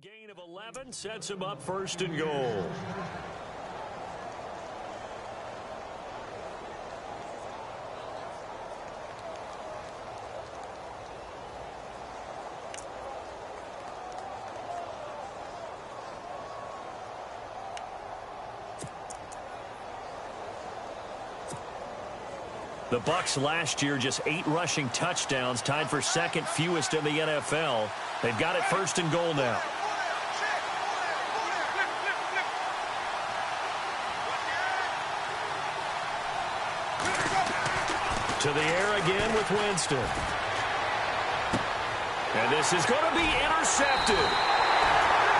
Gain of 11 sets him up first and goal. The Bucs last year just 8 rushing touchdowns, tied for second fewest in the NFL. They've got it first and goal now. To the air again with Winston. And this is going to be intercepted.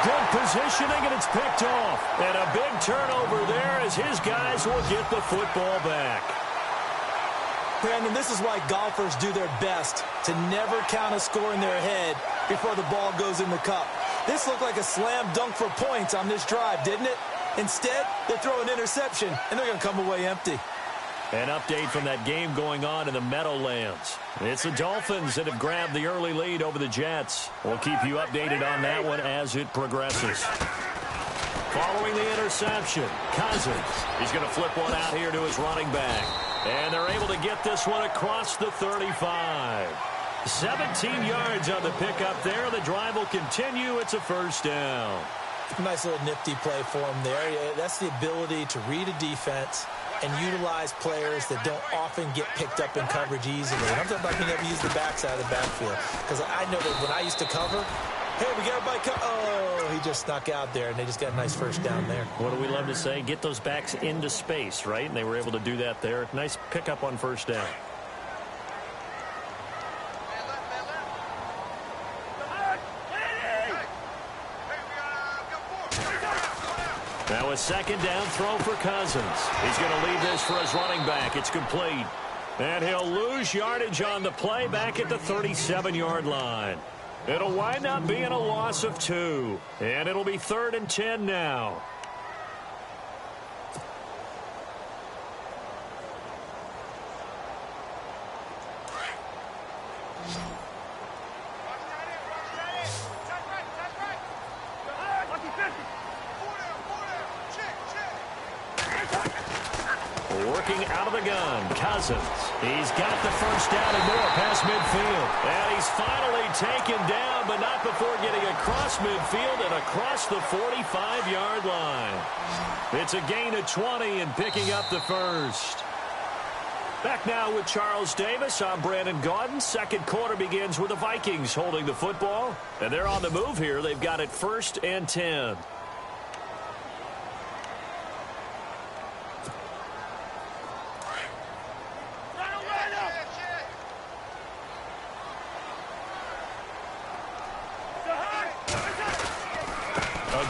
Good positioning, and it's picked off. And a big turnover there as his guys will get the football back. Brandon, this is why golfers do their best to never count a score in their head before the ball goes in the cup. This looked like a slam dunk for points on this drive, didn't it? Instead, they throw an interception, and they're going to come away empty. An update from that game going on in the Meadowlands. It's the Dolphins that have grabbed the early lead over the Jets. We'll keep you updated on that one as it progresses. Following the interception, Cousins. He's going to flip one out here to his running back. And they're able to get this one across the 35. 17 yards on the pickup there. The drive will continue. It's a first down. Nice little nifty play for him there. That's the ability to read a defense and utilize players that don't often get picked up in coverage easily. And I'm talking about being able to use the backside of the backfield. Because I know that when I used to cover, hey, we got everybody oh, he just snuck out there, and they just got a nice first down there. What do we love to say? Get those backs into space, right? And they were able to do that there. Nice pickup on first down. Now a second down throw for Cousins. He's going to leave this for his running back. It's complete. And he'll lose yardage on the play back at the 37-yard line. It'll wind up being a loss of 2. And it'll be 3rd and 10 now. Working out of the gun, Cousins. He's got the first down and more past midfield. And he's finally taken down, but not before getting across midfield and across the 45-yard line. It's a gain of 20 and picking up the first. Back now with Charles Davis. I'm Brandon Gaudin. Second quarter begins with the Vikings holding the football. And they're on the move here. They've got it 1st and 10.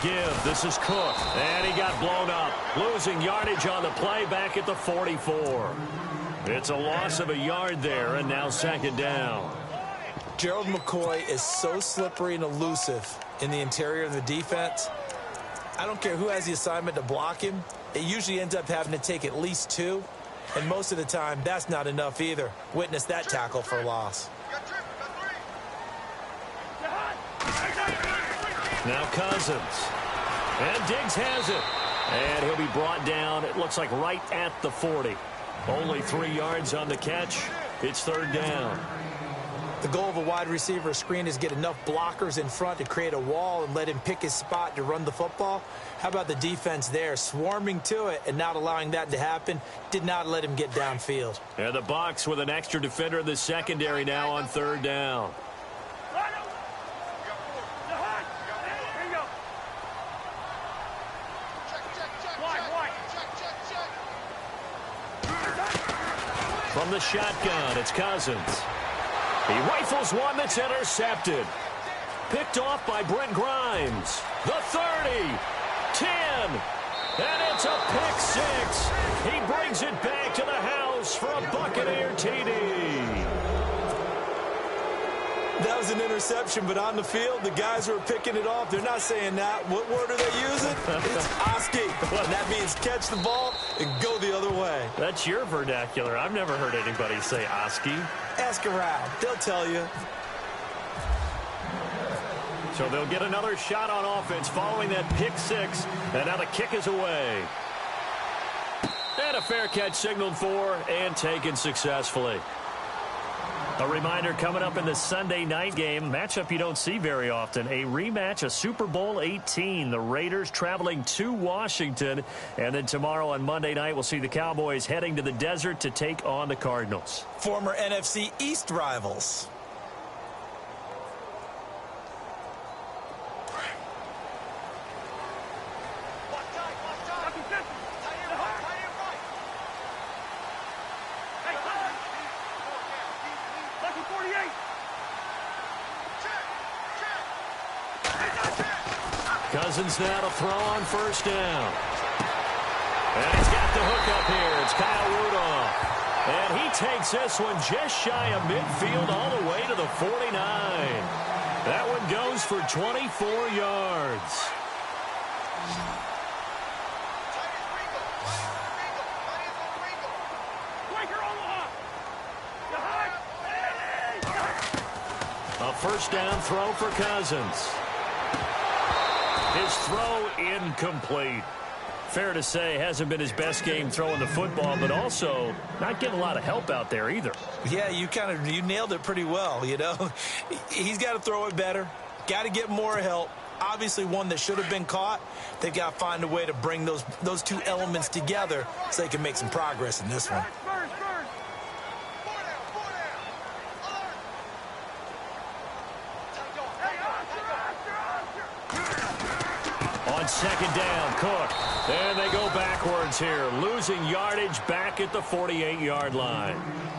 Give. This is Cook. And he got blown up. Losing yardage on the play back at the 44. It's a loss of a yard there, and now second down. Gerald McCoy is so slippery and elusive in the interior of the defense. I don't care who has the assignment to block him. It usually ends up having to take at least 2. And most of the time, that's not enough either. Witness that tackle for loss. Now Cousins. And Diggs has it. And he'll be brought down, it looks like right at the 40. Only 3 yards on the catch. It's 3rd down. The goal of a wide receiver screen is get enough blockers in front to create a wall and let him pick his spot to run the football. How about the defense there? Swarming to it and not allowing that to happen. Did not let him get downfield. And the Bucs with an extra defender in the secondary now on 3rd down. From the shotgun, it's Cousins. He rifles one that's intercepted. Picked off by Brent Grimes. The 30, 10, and it's a pick 6. He brings it back to the house for a Buccaneer TD. That was an interception, but on the field, the guys who are picking it off, they're not saying that. What word are they using? It's Oski. And that means catch the ball and go the other way. That's your vernacular. I've never heard anybody say Oski. Ask around. They'll tell you. So they'll get another shot on offense following that pick six. And now the kick is away. And a fair catch signaled for and taken successfully. A reminder coming up in the Sunday night game, matchup you don't see very often, a rematch of Super Bowl 18. The Raiders traveling to Washington. And then tomorrow on Monday night, we'll see the Cowboys heading to the desert to take on the Cardinals. Former NFC East rivals. Cousins now to throw on first down. And he's got the hook up here. It's Kyle Rudolph. And he takes this one just shy of midfield all the way to the 49. That one goes for 24 yards. A first down throw for Cousins. His throw incomplete. Fair to say, hasn't been his best game throwing the football, but also not getting a lot of help out there either. Yeah, you nailed it pretty well, you know. He's got to throw it better. Got to get more help. Obviously one that should have been caught. They've got to find a way to bring those two elements together so they can make some progress in this one. Second down, Cook. And they go backwards here, losing yardage back at the 48-yard line.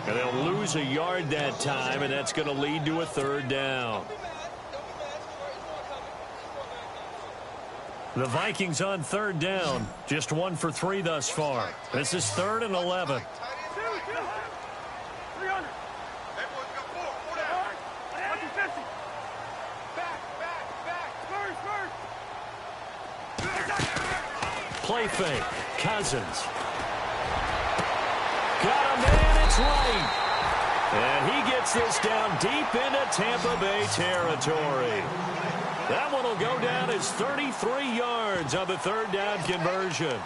And they'll lose a yard that time, and that's going to lead to a third down. The Vikings on third down, just 1 for 3 thus far. This is 3rd and 11. Play fake. Cousins. Got a man, it's right. And he gets this down deep into Tampa Bay territory. That one will go down as 33 yards on the third down conversion.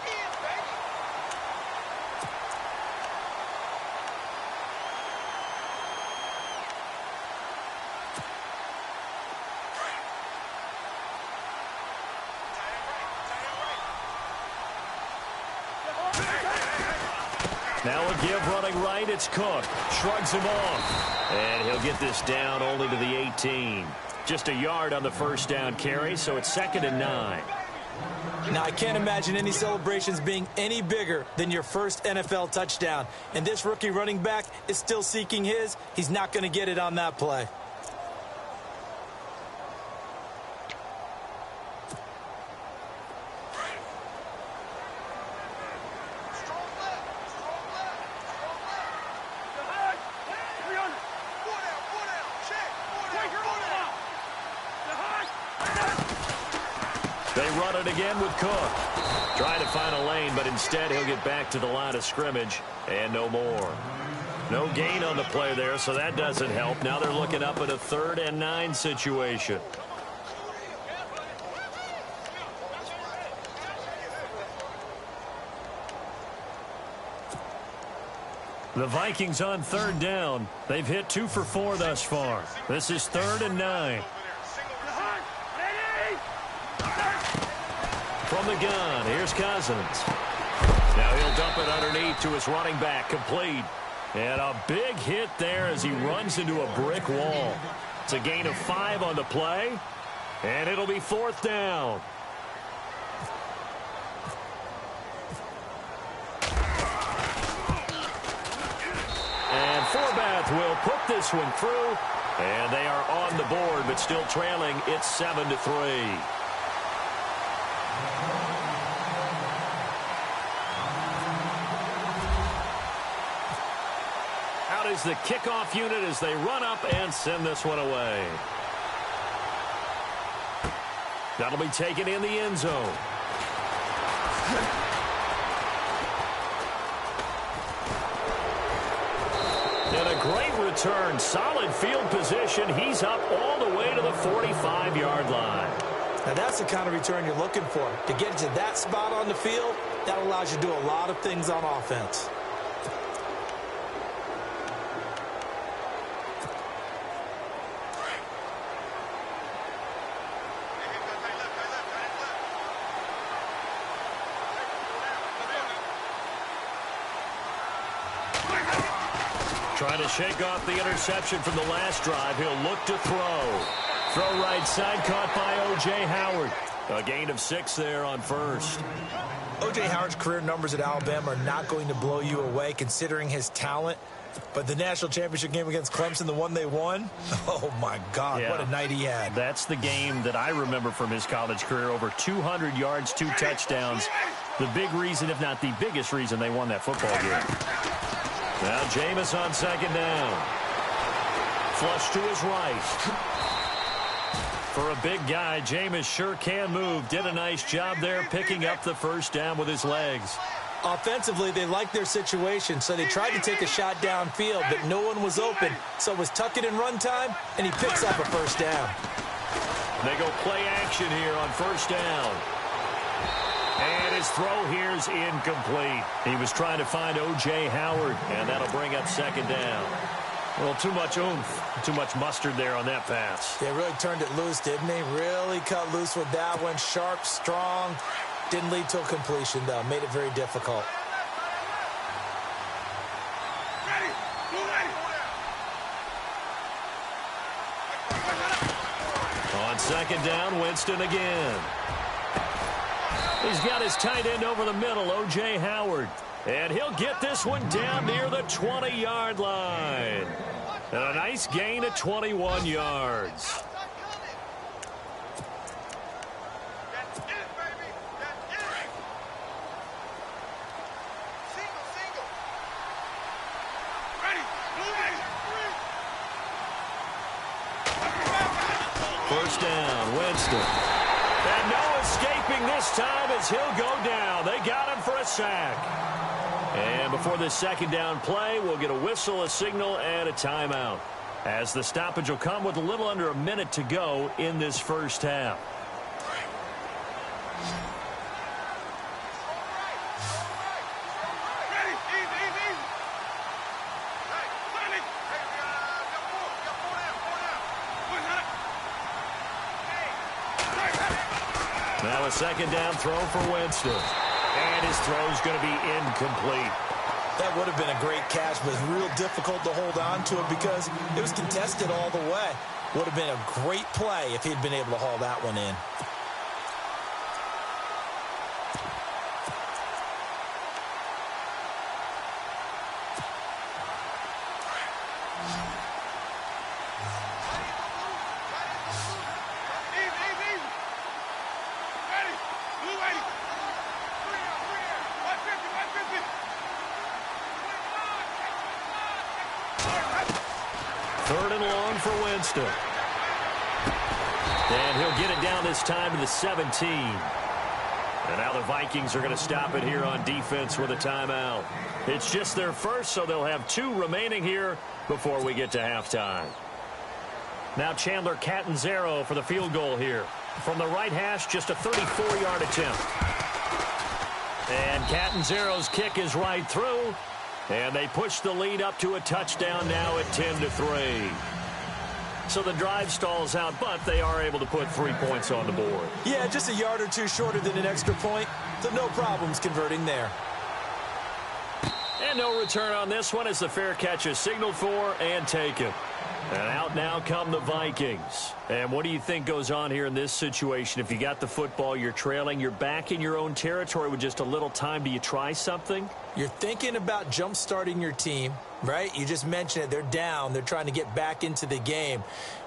Now a give running right, it's Cook. Shrugs him off. And he'll get this down only to the 18. Just a yard on the first down carry, so it's 2nd and 9. Now, I can't imagine any celebrations being any bigger than your first NFL touchdown. And this rookie running back is still seeking his. He's not going to get it on that play. They run it again with Cook. Trying to find a lane, but instead he'll get back to the line of scrimmage and no more. No gain on the play there, so that doesn't help. Now they're looking up at a 3rd and 9 situation. The Vikings on third down. They've hit 2 for 4 thus far. This is 3rd and 9. From the gun, here's Cousins. Now he'll dump it underneath to his running back, complete. And a big hit there as he runs into a brick wall. It's a gain of 5 on the play, and it'll be 4th down. And Forbath will put this one through, and they are on the board, but still trailing. It's 7-3. Out is the kickoff unit as they run up and send this one away. That'll be taken in the end zone. And a Great return, solid field position. He's up all the way to the 45-yard line. Now that's the kind of return you're looking for. To get to that spot on the field, that allows you to do a lot of things on offense. Trying to shake off the interception from the last drive. He'll look to throw. Throw right side, caught by O.J. Howard. A gain of 6 there on first. O.J. Howard's career numbers at Alabama are not going to blow you away considering his talent. But the national championship game against Clemson, the one they won, oh, my God, yeah. What a night he had. That's the game that I remember from his college career. Over 200 yards, 2 touchdowns. The big reason, if not the biggest reason, they won that football game. Now Jameis on second down. Flush to his right. For a big guy, Jameis sure can move. Did a nice job there picking up the first down with his legs. Offensively, they liked their situation, so they tried to take a shot downfield, but no one was open. So it was tuck it in run time, and he picks up a first down. They go play action here on first down. And his throw here's incomplete. He was trying to find O.J. Howard, and that'll bring up second down. Well, too much oomph, too much mustard there on that pass. They really turned it loose, didn't they? Really cut loose with that one. Sharp, strong. Didn't lead to a completion, though. Made it very difficult. On second down, Winston again. He's got his tight end over the middle, O.J. Howard. And he'll get this one down near the 20-yard line. And a nice gain of 21 yards. First down, Winston. And no escaping this time as he'll go down. They got him for a sack. And before this second down play, we'll get a whistle, a signal, and a timeout, as the stoppage will come with a little under a minute to go in this first half. Now a second down throw for Winston. And his throw's going to be incomplete. That would have been a great catch, but it's real difficult to hold on to it because it was contested all the way. Would have been a great play if he'd been able to haul that one in. Third and long for Winston. And he'll get it down this time to the 17. And now the Vikings are going to stop it here on defense with a timeout. It's just their first, so they'll have 2 remaining here before we get to halftime. Now Chandler Catanzaro for the field goal here. From the right hash, just a 34-yard attempt. And Catanzaro's kick is right through. And they push the lead up to a touchdown now at 10-3. So the drive stalls out, but they are able to put 3 points on the board. Yeah, just a yard or 2 shorter than an extra point, so no problems converting there. And no return on this one as the fair catch is signaled for and taken. And out now come the Vikings. And what do you think goes on here in this situation? If you got the football, you're trailing, you're back in your own territory with just a little time. Do you try something? You're thinking about jump-starting your team, right? You just mentioned it. They're down. They're trying to get back into the game.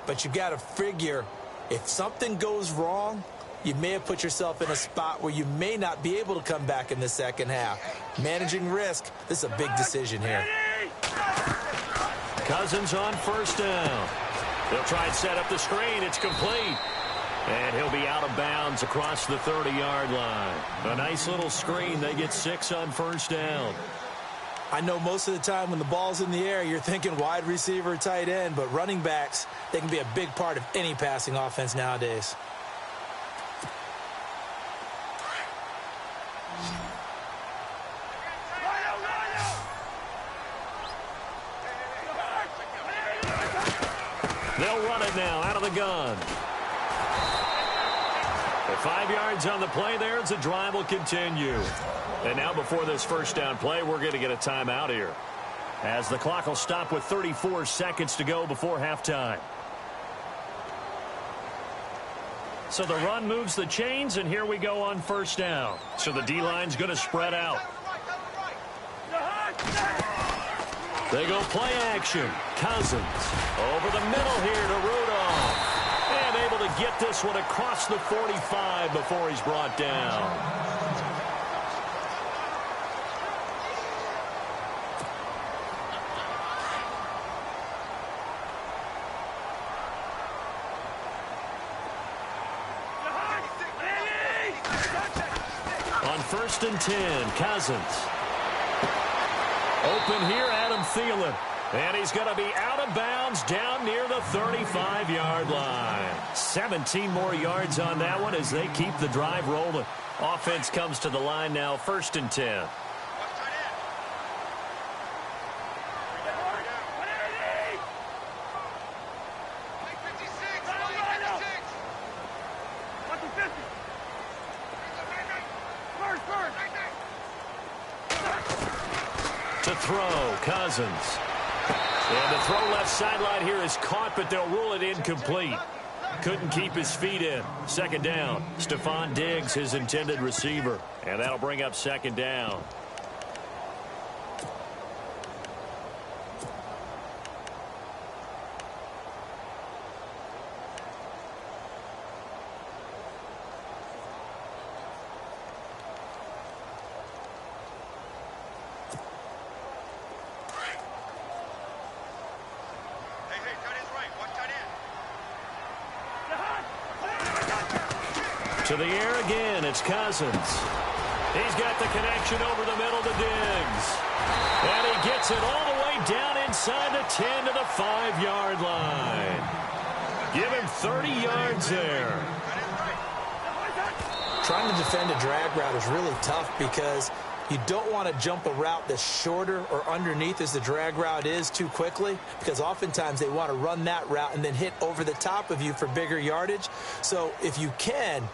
But you've got to figure if something goes wrong, you may have put yourself in a spot where you may not be able to come back in the second half. Managing risk, this is a big decision here. Cousins on first down. They'll try and set up the screen. It's complete. And he'll be out of bounds across the 30-yard line. A nice little screen. They get 6 on first down. I know most of the time when the ball's in the air, you're thinking wide receiver, tight end, but running backs, they can be a big part of any passing offense nowadays. They'll run it now out of the gun. At 5 yards on the play there, the drive will continue. And now before this first down play, we're going to get a timeout here, as the clock will stop with 34 seconds to go before halftime. So the run moves the chains, and here we go on first down. So the D-line's going to spread out. They go play action. Cousins over the middle here to Rudolph. And able to get this one across the 45 before he's brought down. On 1st and 10, Cousins. Open here, Adam Thielen. And he's going to be out of bounds down near the 35-yard line. 17 more yards on that one as they keep the drive rolling. Offense comes to the line now, 1st and 10. To throw, Cousins. And the throw left sideline here is caught, but they'll rule it incomplete. Couldn't keep his feet in. 2nd down. Stephon Diggs, his intended receiver. And that'll bring up 2nd down. To the air again, it's Cousins. He's got the connection over the middle to Diggs. And he gets it all the way down inside the 10 to the 5-yard line. Give him 30 yards there. Trying to defend a drag route is really tough because you don't want to jump a route that's shorter or underneath as the drag route is too quickly, because oftentimes they want to run that route and then hit over the top of you for bigger yardage. So if you can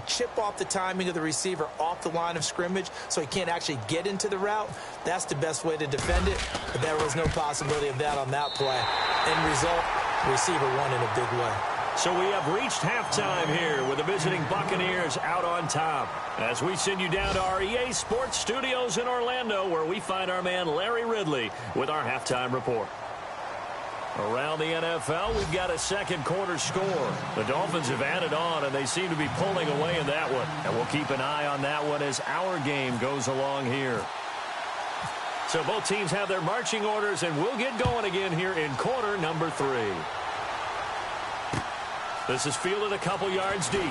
chip off the timing of the receiver off the line of scrimmage so he can't actually get into the route, that's the best way to defend it. But there was no possibility of that on that play. End result, receiver won in a big way. So we have reached halftime here with the visiting Buccaneers out on top, as we send you down to our EA Sports Studios in Orlando, where we find our man Larry Ridley with our halftime report. Around the NFL, we've got a second quarter score. The Dolphins have added on, and they seem to be pulling away in that one. And we'll keep an eye on that one as our game goes along here. So both teams have their marching orders, and we'll get going again here in quarter number 3. This is fielded a couple yards deep. Room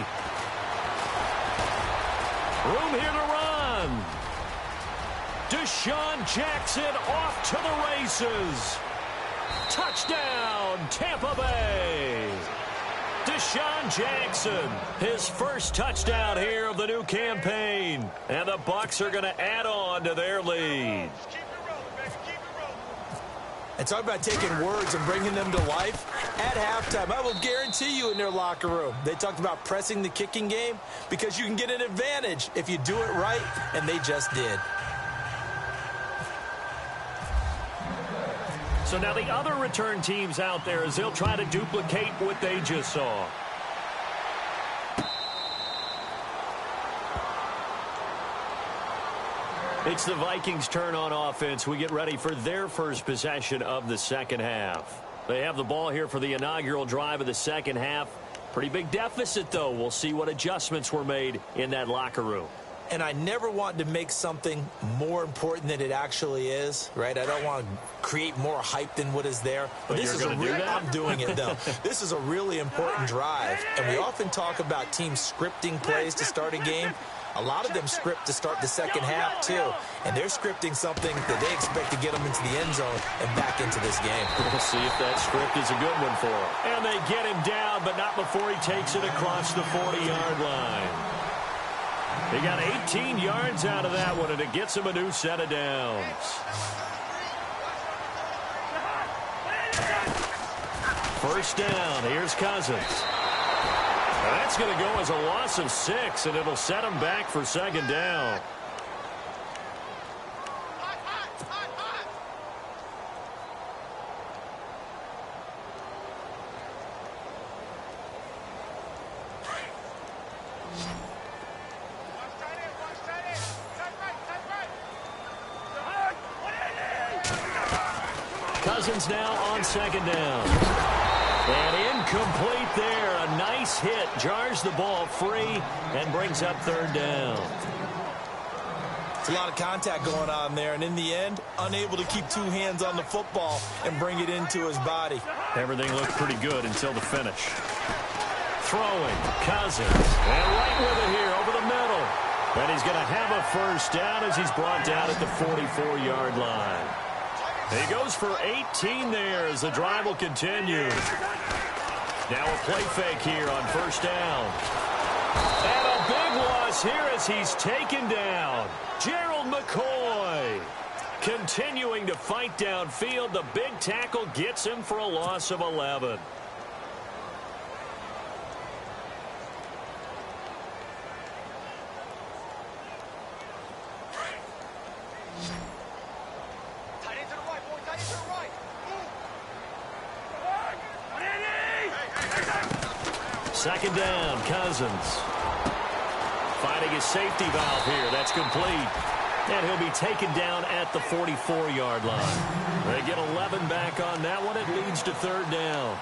here to run. Deshaun Jackson off to the races. Touchdown, Tampa Bay. Deshaun Jackson, his first touchdown here of the new campaign. And the Bucs are going to add on to their lead. And talk about taking words and bringing them to life. At halftime, I will guarantee you in their locker room, they talked about pressing the kicking game because you can get an advantage if you do it right, and they just did. So now the other return teams out there, as they'll try to duplicate what they just saw. It's the Vikings' turn on offense. We get ready for their first possession of the second half. They have the ball here for the inaugural drive of the second half. Pretty big deficit, though. We'll see what adjustments were made in that locker room. And I never want to make something more important than it actually is, right? I don't want to create more hype than what is there. But this is I'm doing it, though. This is a really important drive. And we often talk about teams scripting plays to start a game. A lot of them script to start the second half, too. And they're scripting something that they expect to get them into the end zone and back into this game. We'll see if that script is a good one for him. And they get him down, but not before he takes it across the 40-yard line. He got 18 yards out of that one, and it gets him a new set of downs. First down. Here's Cousins. That's going to go as a loss of 6, and it'll set him back for second down. Cousins now on second down. And incomplete there. A nice hit. Jars the ball free and brings up third down. It's a lot of contact going on there. And in the end, unable to keep two hands on the football and bring it into his body. Everything looked pretty good until the finish. Throwing. Cousins. And right with it here over the middle. And he's going to have a first down as he's brought down at the 44-yard line. He goes for 18 there as the drive will continue. Now a play fake here on first down. And a big loss here as he's taken down. Gerald McCoy continuing to fight downfield. The big tackle gets him for a loss of 11. Second down, Cousins. Finding his safety valve here. That's complete. And he'll be taken down at the 44-yard line. They get 11 back on that one. It leads to third down.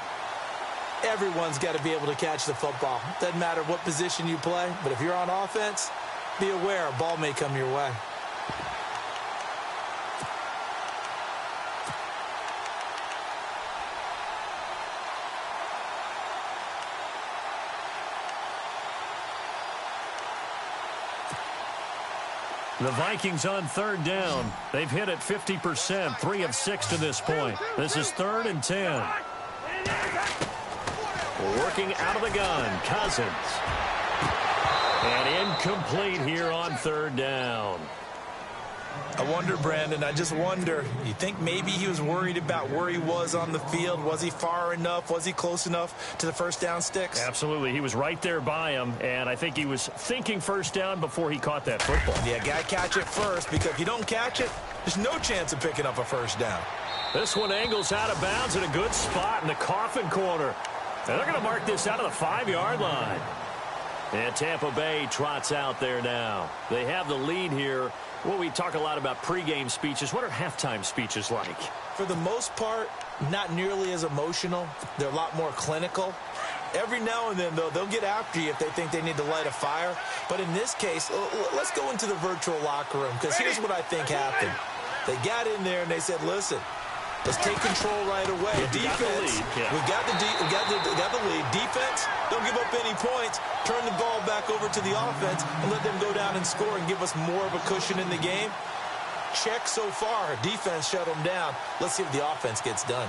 Everyone's got to be able to catch the football. Doesn't matter what position you play, but if you're on offense, be aware a ball may come your way. The Vikings on third down. They've hit it 50%, 3 of 6 to this point. This is 3rd and 10. Working out of the gun, Cousins. And incomplete here on third down. I wonder, Brandon, I just wonder, you think maybe he was worried about where he was on the field? Was he far enough? Was he close enough to the first down sticks? Absolutely. He was right there by him, and I think he was thinking first down before he caught that football. Yeah, got to catch it first, because if you don't catch it, there's no chance of picking up a first down. This one angles out of bounds in a good spot in the coffin corner. And they're going to mark this out of the 5-yard line. And Tampa Bay trots out there now. They have the lead here. Well, we talk a lot about pregame speeches. What are halftime speeches like? For the most part, not nearly as emotional. They're a lot more clinical. Every now and then, though, they'll get after you if they think they need to light a fire. But in this case, let's go into the virtual locker room, because here's what I think happened. They got in there and they said, listen, let's take control right away. Defense, we got the lead. Defense, don't give up any points. Turn the ball back over to the offense and let them go down and score and give us more of a cushion in the game. Check so far. Defense shut them down. Let's see if the offense gets done.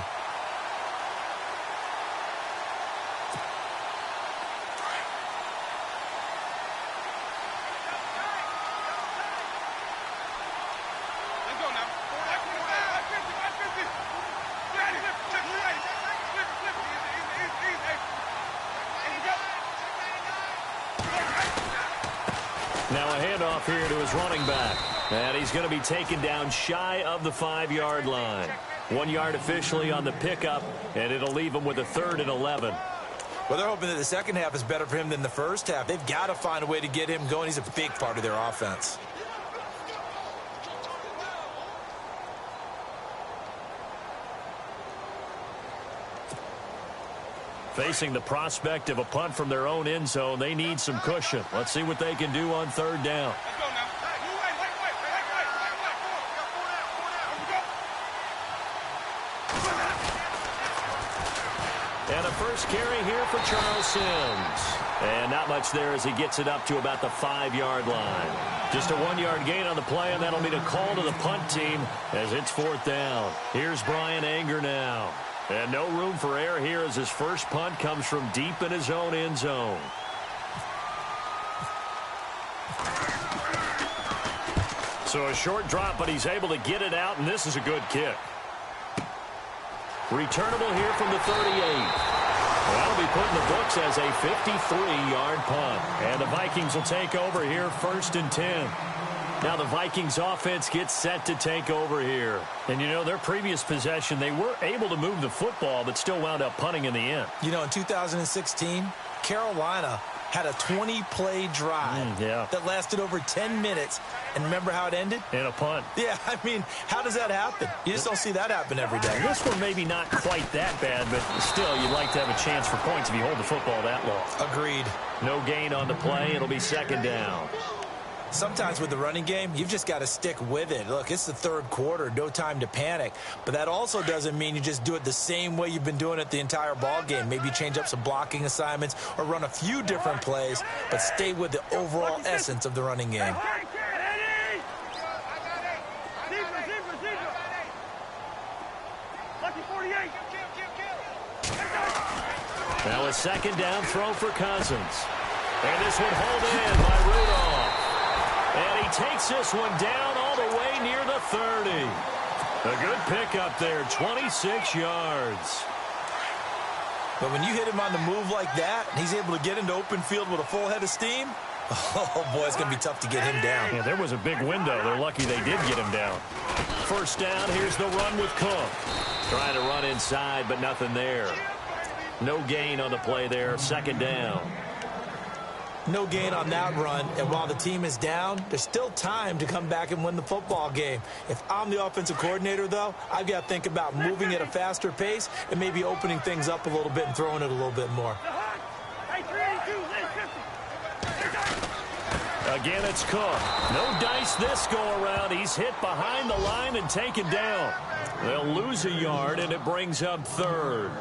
Now a handoff here to his running back. And he's going to be taken down shy of the 5-yard line. 1 yard officially on the pickup, and it'll leave him with a 3rd and 11. Well, they're hoping that the second half is better for him than the first half. They've got to find a way to get him going. He's a big part of their offense. Facing the prospect of a punt from their own end zone, they need some cushion. Let's see what they can do on third down. And a first carry here for Charles Sims. And not much there as he gets it up to about the 5-yard line. Just a 1-yard gain on the play, and that'll mean a call to the punt team as it's 4th down. Here's Brian Anger now. And no room for error here as his first punt comes from deep in his own end zone. So a short drop, but he's able to get it out, and this is a good kick. Returnable here from the 38. That'll be put in the books as a 53-yard punt. And the Vikings will take over here 1st and 10. Now the Vikings offense gets set to take over here. And, you know, their previous possession, they were able to move the football, but still wound up punting in the end. You know, in 2016, Carolina had a 20-play drive that lasted over 10 minutes. And remember how it ended? In a punt. Yeah, I mean, how does that happen? You just don't see that happen every day. This one maybe not quite that bad, but still, you'd like to have a chance for points if you hold the football that long. Agreed. No gain on the play. It'll be 2nd down. Sometimes with the running game, you've just got to stick with it. Look, it's the 3rd quarter, no time to panic. But that also doesn't mean you just do it the same way you've been doing it the entire ball game. Maybe change up some blocking assignments or run a few different plays, but stay with the overall essence of the running game. Now a 2nd down throw for Cousins. And this one hauled in by Rudolph. And he takes this one down all the way near the 30. A good pickup there, 26 yards. But when you hit him on the move like that, and he's able to get into open field with a full head of steam, oh, boy, it's going to be tough to get him down. Yeah, there was a big window. They're lucky they did get him down. 1st down, here's the run with Cook. Trying to run inside, but nothing there. No gain on the play there, 2nd down. No gain on that run, and while the team is down, there's still time to come back and win the football game. If I'm the offensive coordinator, though, I've got to think about moving at a faster pace and maybe opening things up a little bit and throwing it a little bit more. Again, it's Cook. No dice this go-around. He's hit behind the line and taken down. They'll lose a yard, and it brings up 3rd.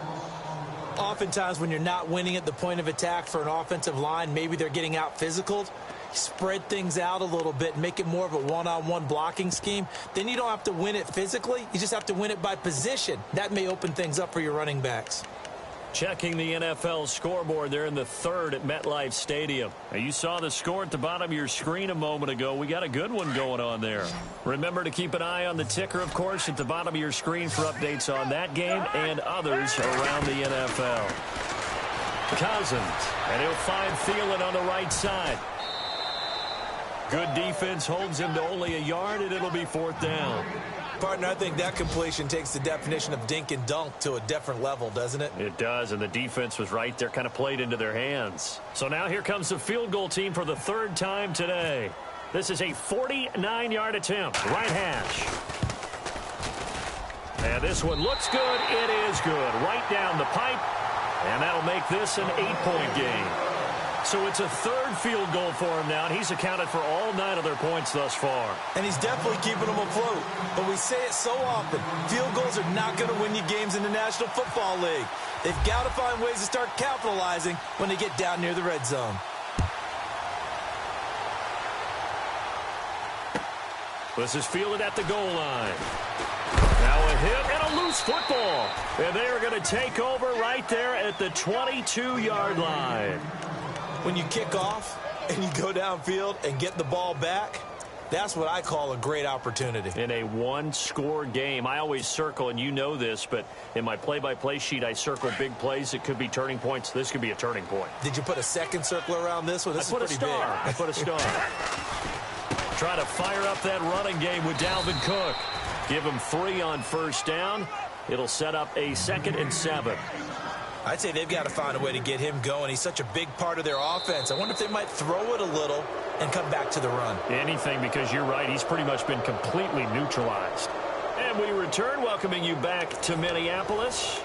Oftentimes when you're not winning at the point of attack for an offensive line, maybe they're getting out physical. Spread things out a little bit and make it more of a one-on-one blocking scheme. Then you don't have to win it physically. You just have to win it by position. That may open things up for your running backs. Checking the NFL scoreboard there in the 3rd at MetLife Stadium. Now, you saw the score at the bottom of your screen a moment ago. We got a good one going on there. Remember to keep an eye on the ticker, of course, at the bottom of your screen for updates on that game and others around the NFL. Cousins, and he'll find Thielen on the right side. Good defense holds him to only a yard, and it'll be 4th down. Partner, I think that completion takes the definition of dink and dunk to a different level, doesn't it? It does, and the defense was right there, kind of played into their hands. So now here comes the field goal team for the 3rd time today. This is a 49-yard attempt, right hash. And this one looks good. It is good. Right down the pipe, and that'll make this an 8-point game. So it's a 3rd field goal for him now, and he's accounted for all 9 of their points thus far. And he's definitely keeping them afloat. But we say it so often, field goals are not going to win you games in the National Football League. They've got to find ways to start capitalizing when they get down near the red zone. This is fielded at the goal line. Now a hit and a loose football. And they are going to take over right there at the 22-yard line. When you kick off and you go downfield and get the ball back, that's what I call a great opportunity. In a one-score game, I always circle, and you know this, but in my play-by-play sheet, I circle big plays that could be turning points. This could be a turning point. Did you put a second circle around this one? This is pretty big. I put a star. Try to fire up that running game with Dalvin Cook. Give him 3 on 1st down. It'll set up a 2nd and 7. I'd say they've got to find a way to get him going. He's such a big part of their offense. I wonder if they might throw it a little and come back to the run. Anything, because you're right. He's pretty much been completely neutralized. And we return, welcoming you back to Minneapolis.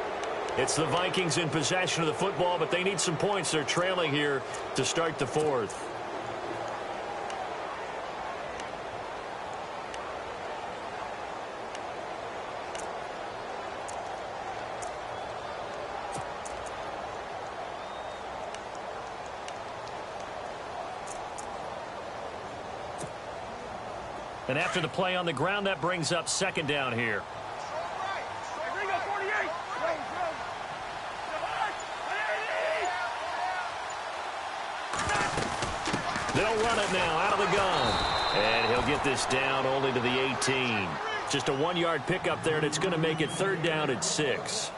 It's the Vikings in possession of the football, but they need some points. They're trailing here to start the 4th. And after the play on the ground, that brings up second down here. They'll run it now out of the gun. And he'll get this down only to the 18. Just a 1-yard pickup there, and it's going to make it third down at 6.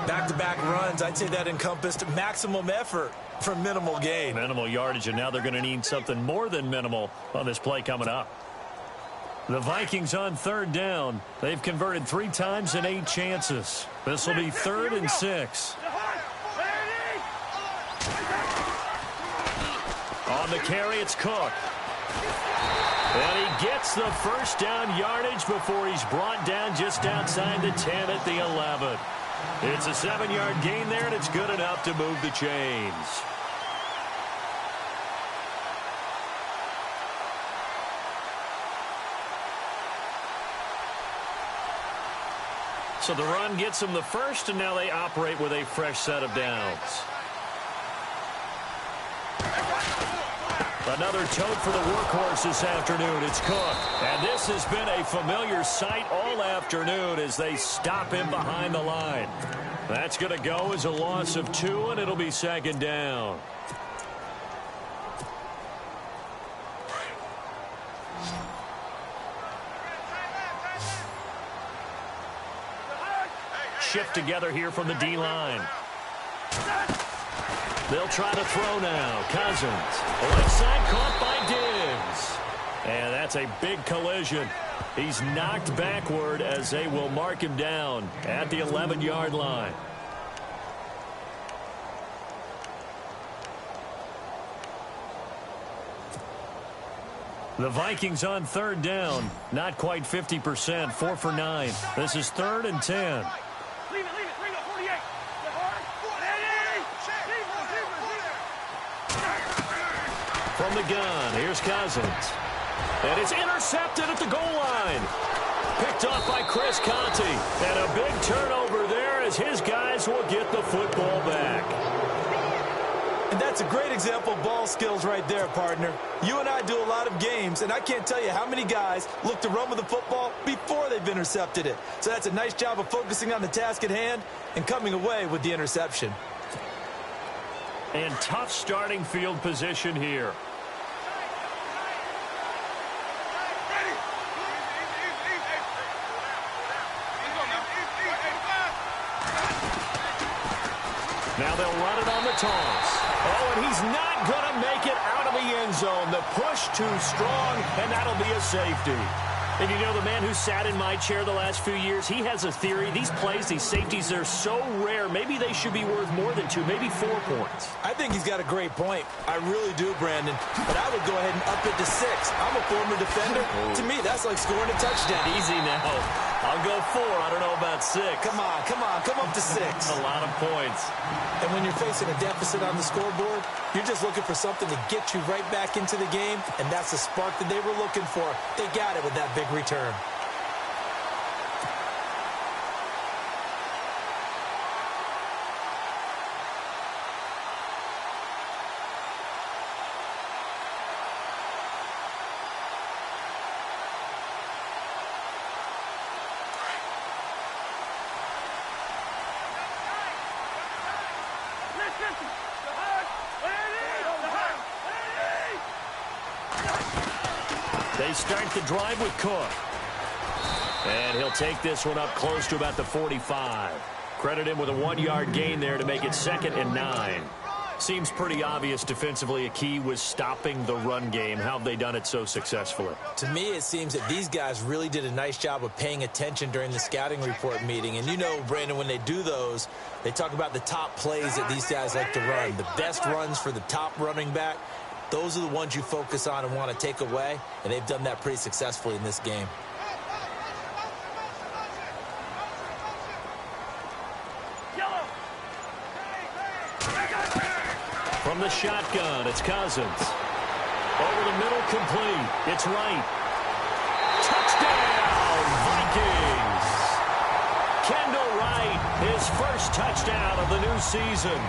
Back-to-back runs, I'd say that encompassed maximum effort for minimal gain. Minimal yardage, and now they're going to need something more than minimal on this play coming up. The Vikings on third down. They've converted 3 times in 8 chances. This will be 3rd and 6. On the carry, it's Cook. And he gets the first down yardage before he's brought down just outside the 10 at the 11. It's a 7-yard gain there, and it's good enough to move the chains. So the run gets them the first, and now they operate with a fresh set of downs. Another tote for the workhorse this afternoon. It's Cook. And this has been a familiar sight all afternoon as they stop him behind the line. That's going to go as a loss of 2, and it'll be second down. Shift together here from the D-line. They'll try to throw now. Cousins. Left side caught by Diggs. And that's a big collision. He's knocked backward as they will mark him down at the 11-yard line. The Vikings on third down. Not quite 50%. 4 for 9. This is 3rd and 10. From the gun, here's Cousins. And it's intercepted at the goal line. Picked off by Chris Conte. And a big turnover there as his guys will get the football back. And that's a great example of ball skills right there, partner. You and I do a lot of games, and I can't tell you how many guys look to run with the football before they've intercepted it. So that's a nice job of focusing on the task at hand and coming away with the interception. And tough starting field position here. Now they'll run it on the toss. Oh, and he's not going to make it out of the end zone. The push too strong, and that'll be a safety. And you know, the man who sat in my chair the last few years, he has a theory. These plays, these safeties, they're so rare. Maybe they should be worth more than 2, maybe 4 points. I think he's got a great point. I really do, Brandon. But I would go ahead and up it to 6. I'm a former defender. To me, that's like scoring a touchdown. Easy now. I'll go 4. I don't know about 6. Come on. Come up to 6. A lot of points. And when you're facing a deficit on the scoreboard, you're just looking for something to get you right back into the game, and that's the spark that they were looking for. They got it with that big return. They start the drive with Cook. And he'll take this one up close to about the 45. Credit him with a 1-yard gain there to make it 2nd and 9. Seems pretty obvious defensively a key was stopping the run game. How have they done it so successfully? To me, it seems that these guys really did a nice job of paying attention during the scouting report meeting. And you know, Brandon, when they do those, they talk about the top plays that these guys like to run. The best runs for the top running back. Those are the ones you focus on and want to take away, and they've done that pretty successfully in this game. From the shotgun, it's Cousins. Over the middle, complete. It's right. Touchdown, Vikings! Kendall Wright, his first touchdown of the new season.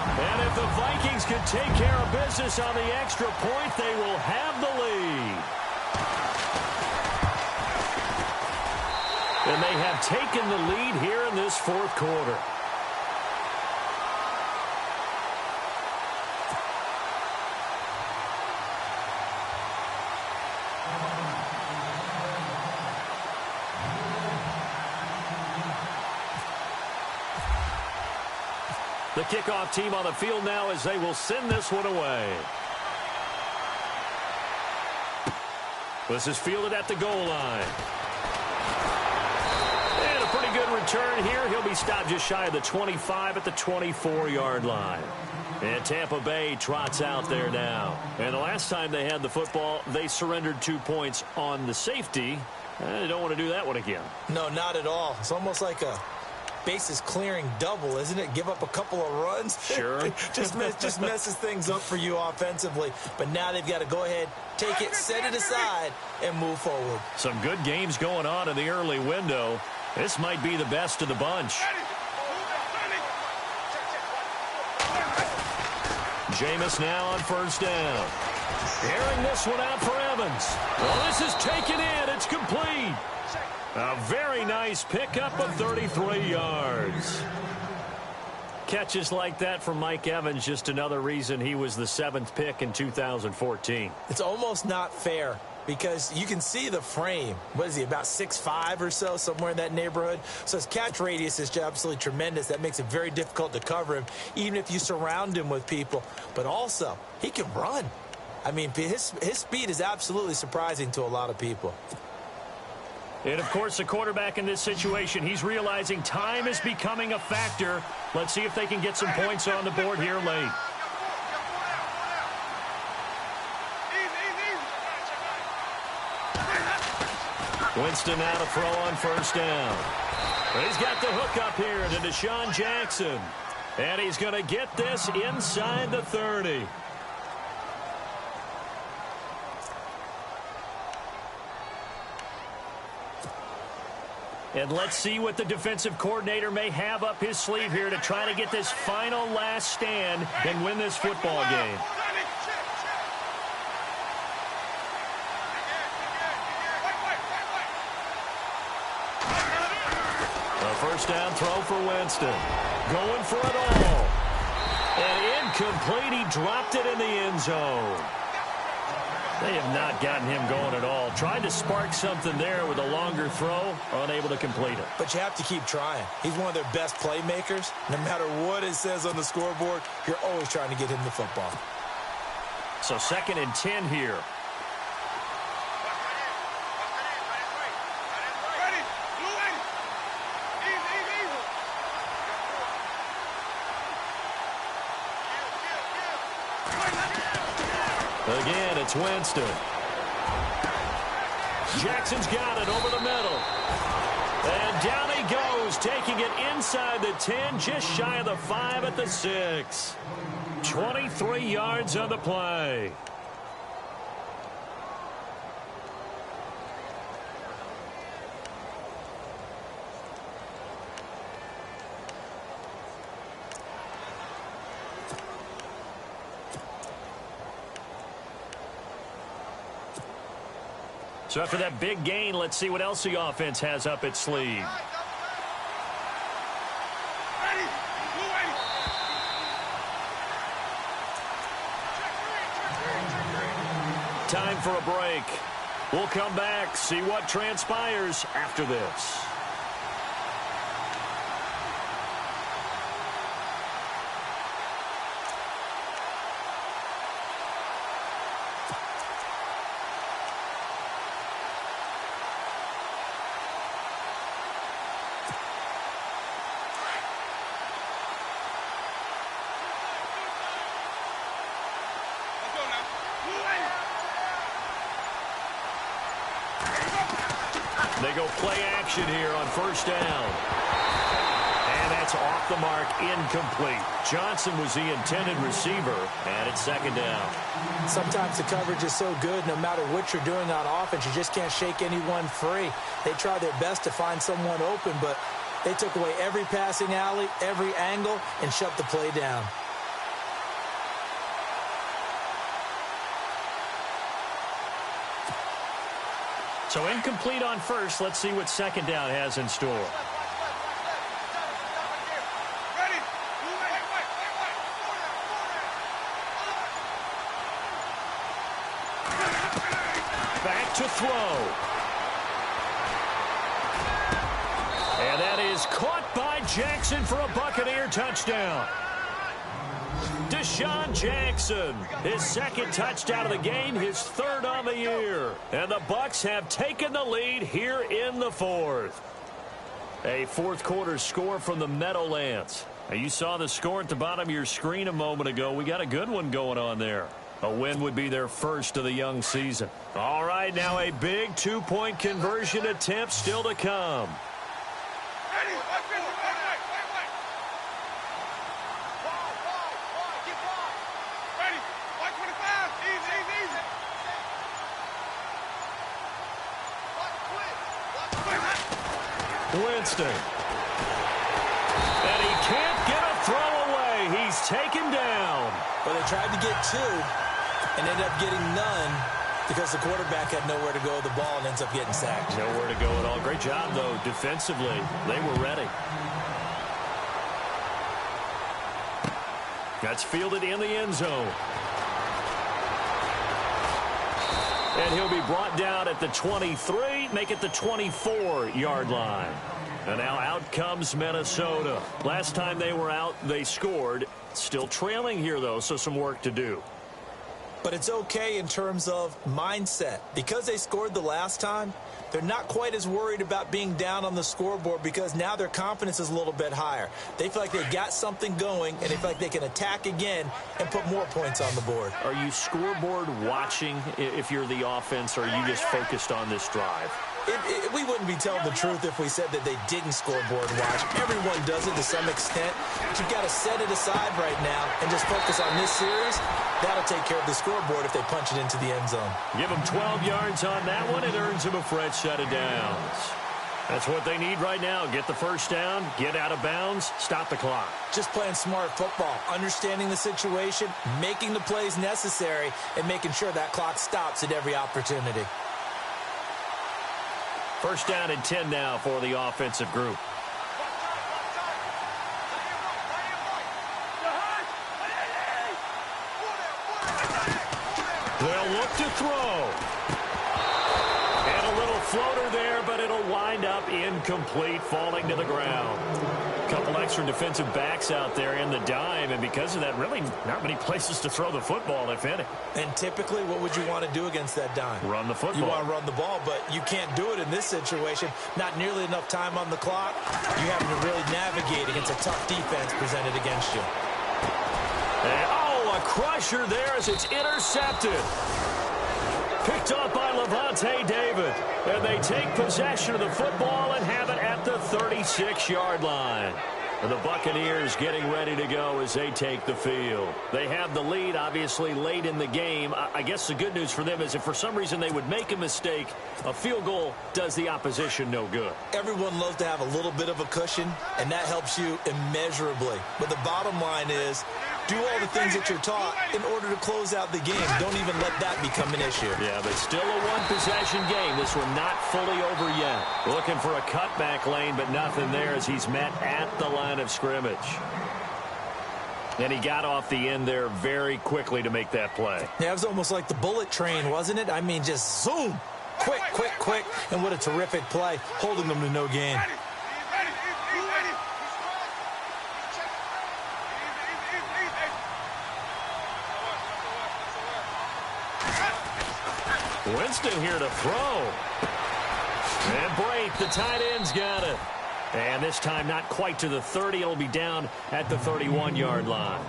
And if the Vikings can take care of business on the extra point, they will have the lead. And they have taken the lead here in this fourth quarter. The kickoff team on the field now as they will send this one away. This is fielded at the goal line. And a pretty good return here. He'll be stopped just shy of the 25 at the 24-yard line. And Tampa Bay trots out there now. And the last time they had the football, they surrendered 2 points on the safety. They don't want to do that one again. No, not at all. It's almost like a bases clearing double, isn't it? Give up a couple of runs. Sure. just messes things up for you offensively. But now they've got to go ahead, take it, set it aside, and move forward. Some good games going on in the early window. This might be the best of the bunch. Jameis now on first down. Airing this one out for Evans. Well, this is taken in. It's complete. A very nice pickup of 33 yards. Catches like that from Mike Evans, just another reason he was the 7th pick in 2014. It's almost not fair because you can see the frame. What is he, about 6'5" or so, somewhere in that neighborhood? So his catch radius is absolutely tremendous. That makes it very difficult to cover him, even if you surround him with people. But also, he can run. I mean, his speed is absolutely surprising to a lot of people. And, of course, the quarterback in this situation, he's realizing time is becoming a factor. Let's see if they can get some points on the board here late. Winston now to throw on first down. He's got the hook up here to Deshaun Jackson. And he's going to get this inside the 30. And let's see what the defensive coordinator may have up his sleeve here to try to get this final last stand and win this football game. A first down throw for Winston. Going for it all. And incomplete. He dropped it in the end zone. They have not gotten him going at all. Tried to spark something there with a longer throw, unable to complete it. But you have to keep trying. He's one of their best playmakers. No matter what it says on the scoreboard, you're always trying to get him the football. So 2nd and 10 here. Again, it's Winston. Jackson's got it over the middle. And down he goes, taking it inside the 10, just shy of the 5 at the 6. 23 yards on the play. So after that big gain, let's see what else the offense has up its sleeve. Time for a break. We'll come back, see what transpires after this. They go play action here on first down. And that's off the mark, incomplete. Johnson was the intended receiver, and it's 2nd down. Sometimes the coverage is so good, no matter what you're doing on offense, you just can't shake anyone free. They try their best to find someone open, but they took away every passing alley, every angle, and shut the play down. So incomplete on first. Let's see what second down has in store. Back to throw. And that is caught by Jackson for a Buccaneer touchdown. Deshaun Jackson, his second touchdown of the game, his third on the year. And the Bucs have taken the lead here in the fourth. A fourth quarter score from the Meadowlands. Now, you saw the score at the bottom of your screen a moment ago. We got a good one going on there. A win would be their first of the young season. All right, now a big two-point conversion attempt still to come. Winston. And he can't get a throw away. He's taken down. Well, they tried to get two and ended up getting none because the quarterback had nowhere to go with the ball and ends up getting sacked. Nowhere to go at all. Great job, though, defensively. They were ready. That's fielded in the end zone. And he'll be brought down at the 23, make it the 24-yard line. And now out comes Minnesota. Last time they were out, they scored. Still trailing here, though, so some work to do. But it's okay in terms of mindset. Because they scored the last time, they're not quite as worried about being down on the scoreboard because now their confidence is a little bit higher. They feel like they got something going, and they feel like they can attack again and put more points on the board. Are you scoreboard watching if you're the offense, or are you just focused on this drive? We wouldn't be telling the truth if we said that they didn't scoreboard watch. Everyone does it to some extent. But you've got to set it aside right now and just focus on this series. That'll take care of the scoreboard if they punch it into the end zone. Give them 12 yards on that one. It earns them a fresh set of downs. That's what they need right now. Get the first down, get out of bounds, stop the clock. Just playing smart football, understanding the situation, making the plays necessary, and making sure that clock stops at every opportunity. First down and 10 now for the offensive group. They'll look to throw. And a little floater there, but it'll wind up incomplete, falling to the ground. A couple extra defensive backs out there in the dime, and because of that, really not many places to throw the football, if any. And typically, what would you want to do against that dime? Run the football. You want to run the ball, but you can't do it in this situation. Not nearly enough time on the clock. You having to really navigate against a tough defense presented against you. And, a crusher there as it's intercepted. Picked up by Levante David. And they take possession of the football and have it at the 36-yard line. And the Buccaneers getting ready to go as they take the field. They have the lead, obviously, late in the game. I guess the good news for them is if for some reason they would make a mistake, a field goal does the opposition no good. Everyone loves to have a little bit of a cushion, and that helps you immeasurably. But the bottom line is, do all the things that you're taught in order to close out the game. Don't even let that become an issue. Yeah, but still a one-possession game. This one not fully over yet. Looking for a cutback lane, but nothing there as he's met at the line of scrimmage. And he got off the end there very quickly to make that play. Yeah, it was almost like the bullet train, wasn't it? I mean, just zoom. Quick, quick, quick. And what a terrific play, holding them to no gain. Winston here to throw. And Brate, the tight end's got it. And this time not quite to the 30. It'll be down at the 31-yard line.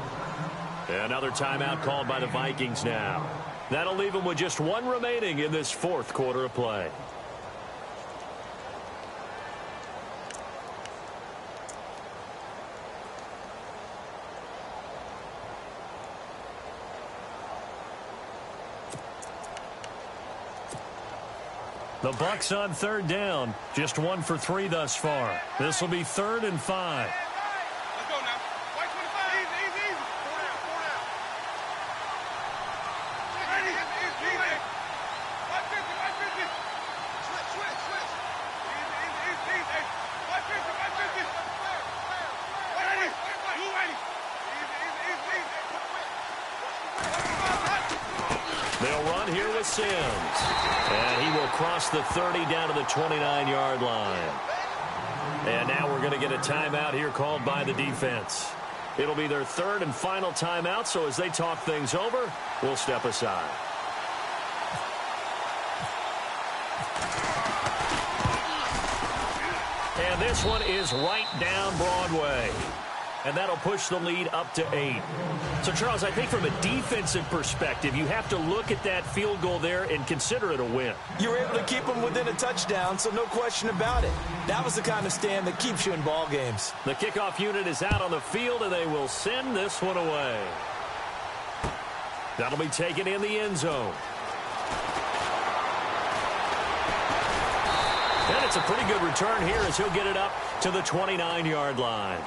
Another timeout called by the Vikings now. That'll leave them with just one remaining in this fourth quarter of play. The Bucs on third down. Just 1 for 3 thus far. This will be 3rd and 5. Let's go now. White 25. Easy. 4 down. Ready. Easy. 550. They'll run here with Sims. And he will cross the 30 down to the 29-yard line. And now we're going to get a timeout here called by the defense. It'll be their third and final timeout, so as they talk things over, we'll step aside. And this one is right down Broadway. And that'll push the lead up to 8. So, Charles, I think from a defensive perspective, you have to look at that field goal there and consider it a win. You were able to keep them within a touchdown, so no question about it. That was the kind of stand that keeps you in ball games. The kickoff unit is out on the field, and they will send this one away. That'll be taken in the end zone. And it's a pretty good return here as he'll get it up to the 29-yard line.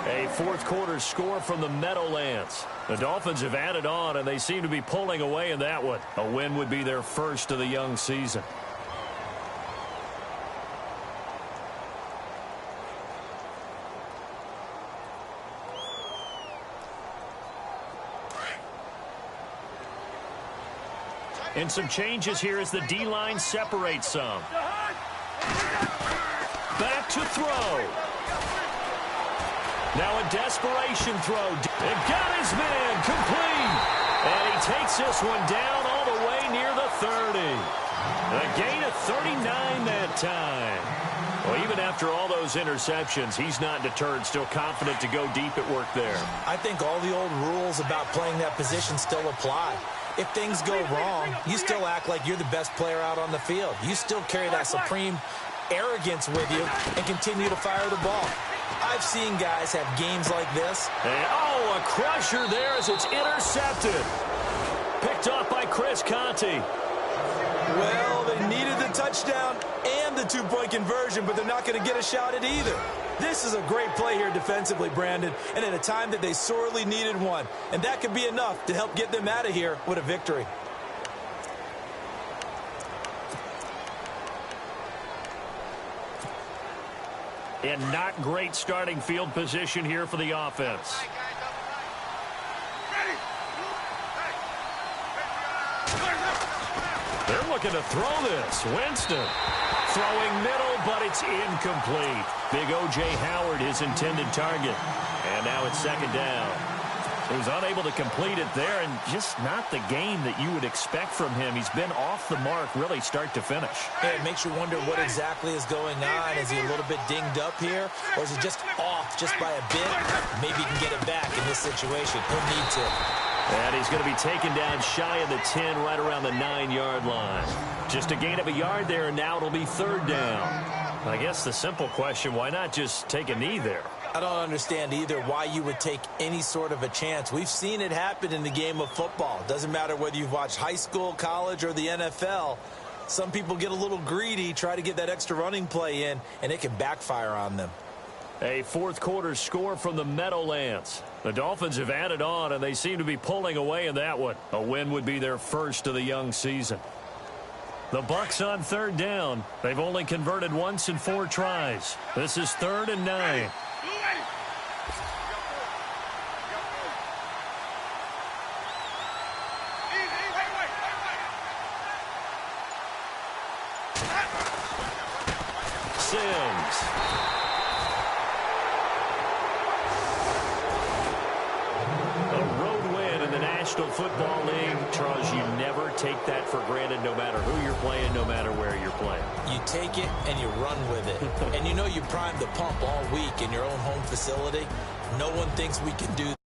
A fourth quarter score from the Meadowlands. The Dolphins have added on, and they seem to be pulling away in that one. A win would be their first of the young season. And some changes here as the D-line separates some. Back to throw. Now a desperation throw. And got his man complete. And he takes this one down all the way near the 30. A gain of 39 that time. Well, even after all those interceptions, he's not deterred, still confident to go deep at work there. I think all the old rules about playing that position still apply. If things go wrong, you still act like you're the best player out on the field. You still carry that supreme arrogance with you and continue to fire the ball. I've seen guys have games like this. And, oh, a crusher there as it's intercepted. Picked off by Chris Conte. Well, they needed the touchdown and the two-point conversion, but they're not going to get a shot at either. This is a great play here defensively, Brandon, and at a time that they sorely needed one. And that could be enough to help get them out of here with a victory. And not great starting field position here for the offense. They're looking to throw this. Winston throwing middle, but it's incomplete. Big O.J. Howard, his intended target. And now it's second down. He was unable to complete it there, and just not the game that you would expect from him. He's been off the mark really start to finish. Yeah, it makes you wonder what exactly is going on. Is he a little bit dinged up here, or is he just off just by a bit? Maybe he can get it back in this situation. He'll need to. And he's going to be taken down shy of the 10, right around the 9-yard line. Just a gain of a yard there, and now it'll be third down. I guess the simple question, why not just take a knee there? I don't understand either why you would take any sort of a chance. We've seen it happen in the game of football. It doesn't matter whether you've watched high school, college, or the NFL. Some people get a little greedy, try to get that extra running play in, and it can backfire on them. A fourth quarter score from the Meadowlands. The Dolphins have added on, and they seem to be pulling away in that one. A win would be their first of the young season. The Bucs on third down. They've only converted once in 4 tries. This is 3rd and 9. Sims. A road win in the National Football League. Charles, you never take that for granted no matter who you're playing, no matter where you're playing. You take it and you run with it. And you know you primed the pump all week in your own home facility. No one thinks we can do that.